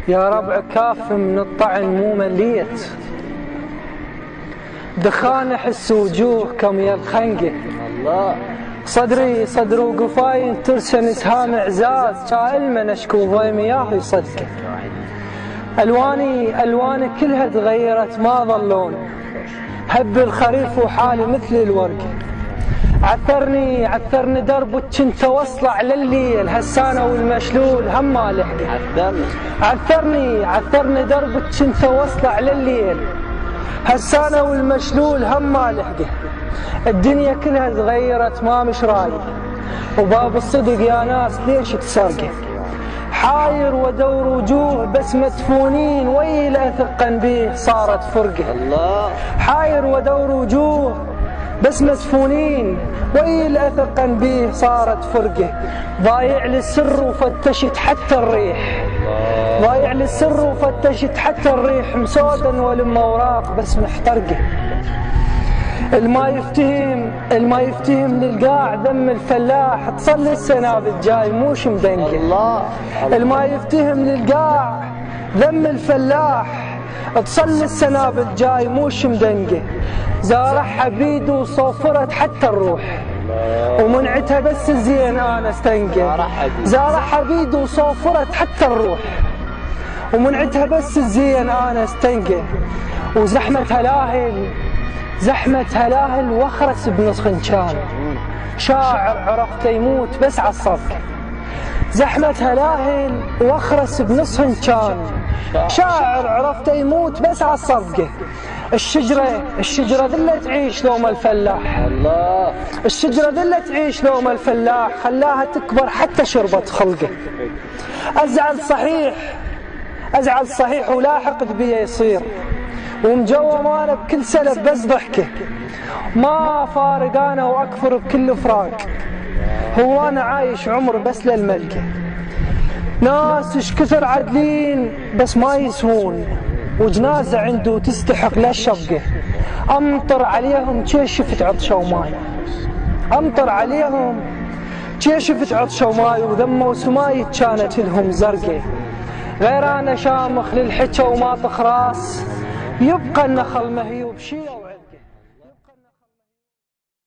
يا ربع كاف من الطعن مو مليت، دخان احس وجوه كم يا الخنقه. الله صدر وقفاين ترسن اسهام اعزاز، شائل من اشكو ضيم ياه يصدقه. الواني كلها تغيرت ما ظل لون، هب الخريف وحالي مثل الورقه. عثرني دربك كنت اوصلع لليل، هسانه والمشلول هم ما لحقه. عثرني دربك كنت اوصلع لليل، هسانه والمشلول هم ما لحقه. الدنيا كلها تغيرت ما مش رايق، وباب الصدق يا ناس ليش تسرقه. حاير وادور وجوه بس مدفونين، ويل اثقن بيه صارت فرقه. الله حاير وادور وجوه بس مسفونين، ويل اثقن بيه صارت فرقه. ضايع للسر وفتشت حتى الريح، ضايع للسر وفتشت حتى الريح. مسودا ولم اوراق بس محترقه. الما يفتهم للقاع ذم الفلاح، تصلي السنابل جاي موش مدنقه. الله الما يفتهم للقاع ذم الفلاح، تصلي السنابل جاي موش مدنقه. زارعها بيد وصوفرت حتى الروح، ومنعتها بس الزين انا استنقه. زارعها بيد وصوفرت حتى الروح، ومنعتها بس الزين انا استنقه. وزحمة هلاهل واخرس بنص خنشان، شاعر عرفته يموت بس عالصفقه. زحمة هلاهل واخرس بنص خنشان، شاعر عرفته يموت بس عالصفقه. الشجرة ذلة تعيش لوم الفلاح. الله الشجرة ذلة تعيش لوم الفلاح، خلاها تكبر حتى شربت خلقه. أزعل صحيح ولا حقد بيه يصير، ومجوم انا بكل سلف بس ضحكه. ما فارق انا واكفر بكل فراق، هو انا عايش عمر بس للملكه. ناس ايش كثر عدلين بس ما يسوون، وجنازه عنده تستحق للشبقه. امطر عليهم كيف شفت عطشه وماي، امطر عليهم كيف شفت عطشه وماي، وذمه وسماي كانت لهم زرقه. غير انا شامخ للحكى وما طخ راس، يبقى النخل مهيوب شي.